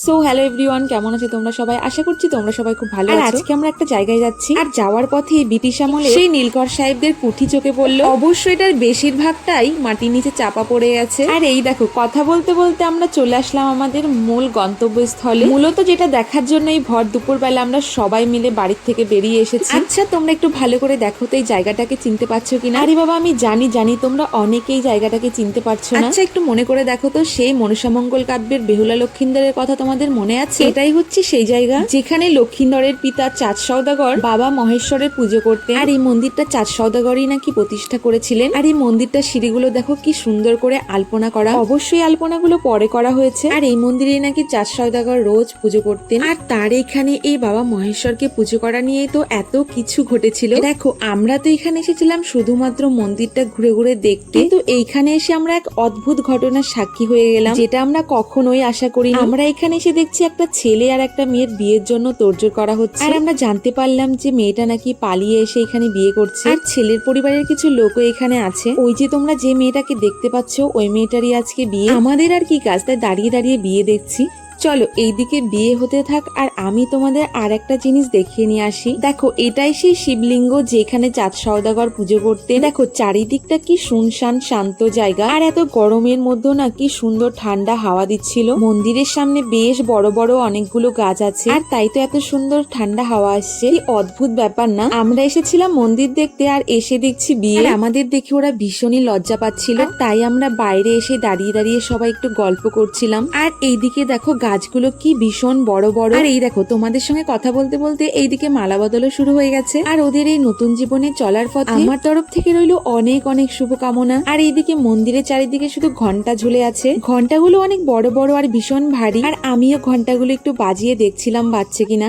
So hello everyone, কেমন আছে তোমরা সবাই? আশা করছি তোমরা সবাই খুব ভালো আছো। আজকে আমরা একটা জায়গায় যাচ্ছি, আর যাওয়ার পথে ব্রিটিশ আমলে সেই নীলকর সাহেবদের পুঁথি চোখে পড়লো। অবশ্যই এটার বেশিরভাগটাই মাটির নিচে চাপা পড়ে গেছে। আর এই দেখো, কথা বলতে বলতে আমরা চলে আসলাম আমাদের মূল গন্তব্যস্থলে। মূলত যেটা দেখার জন্য এই ভর দুপুর বেলা আমরা সবাই মিলে বাড়ির থেকে বেরিয়ে এসেছি। আচ্ছা, তোমরা একটু ভালো করে দেখো তো এই জায়গাটাকে চিনতে পারছো কিনা। আরে বাবা, আমি জানি তোমরা অনেকেই জায়গাটাকে চিনতে পারছো না। আচ্ছা, একটু মনে করে দেখো তো, সেই মনসামঙ্গল কাব্যের বেহুলা লক্ষিন্দরের কথা তোমাদের মনে আছে? এটাই হচ্ছে সেই জায়গা যেখানে লক্ষিন্দরের পিতা চাঁদ সওদাগর বাবা মহেশ্বরের পুজো করতেন। আর এই মন্দিরটা চাঁদ সওদাগরই নাকি প্রতিষ্ঠা করেছিলেন। আর এই মন্দিরটা সিঁড়িগুলো দেখো কি সুন্দর করে আলপনা করা। অবশ্যই আলপনাগুলো পরে করা হয়েছে। আর এই মন্দিরে নাকি চাঁদ সওদাগর রোজ পুজো করতেন। আর তার এখানে এই বাবা মহেশ্বরকে পুজো করা নিয়ে তো এত কিছু ঘটেছিল। দেখো, আমরা তো এখানে এসেছিলাম শুধুমাত্র মন্দিরটা ঘুরে ঘুরে দেখতে, কিন্তু এইখানে এসে আমরা এক অদ্ভুত ঘটনার সাক্ষী হয়ে গেলাম, যেটা আমরা কখনোই আশা করি। আমরা এখানে এসে দেখছি একটা ছেলে আর একটা মেয়ের বিয়ের জন্য তোড়জোড় করা হচ্ছে। আর আমরা জানতে পারলাম যে মেয়েটা নাকি পালিয়ে এসে এখানে বিয়ে করছে। আর ছেলের পরিবারের কিছু লোকও এখানে আছে। ওই যে তোমরা যে মেয়েটাকে দেখতে পাচ্ছ, ওই মেয়েটারই আজকে বিয়ে। আমাদের আর কি কাজ, তাই দাঁড়িয়ে দাঁড়িয়ে বিয়ে দেখছি। চলো, এইদিকে বিয়ে হতে থাক, আর আমি তোমাদের আর একটা জিনিস দেখিয়ে নিয়ে আসি। দেখো, এটাই সেই শিবলিঙ্গ যেখানে চাঁদ সওদাগর পুজো করতে। দেখো, চারিদিকটা কি শুনশান শান্ত জায়গা, আর এত গরমের মধ্যেও না কি সুন্দর ঠান্ডা হাওয়া দিচ্ছিল। মন্দিরের সামনে বেশ বড় বড় অনেকগুলো গাছ আছে, আর তাই তো এত সুন্দর ঠান্ডা হাওয়া আসছে। কি অদ্ভুত ব্যাপার না? আমরা এসেছিলাম মন্দির দেখতে, আর এসে দেখছি বিয়ে। আর আমাদের দেখে ওরা ভীষণই লজ্জা পাচ্ছিল, তাই আমরা বাইরে এসে দাঁড়িয়ে দাঁড়িয়ে সবাই একটু গল্প করছিলাম। আর এইদিকে দেখো, গাছগুলো কি ভীষণ বড় বড়। আর এই দেখো, তোমাদের সঙ্গে কথা বলতে বলতে এইদিকে মালা বদলও শুরু হয়ে গেছে। আর ওদের এই নতুন জীবনে চলার পথে আমার তরফ থেকে রইলো অনেক অনেক শুভকামনা। আর এইদিকে মন্দিরের চারিদিকে শুধু ঘন্টা ঝুলে আছে। ঘন্টাগুলো অনেক বড় বড় আর ভীষণ ভারী। আর আমিও ঘন্টাগুলো একটু বাজিয়ে দেখছিলাম বাজছে কিনা।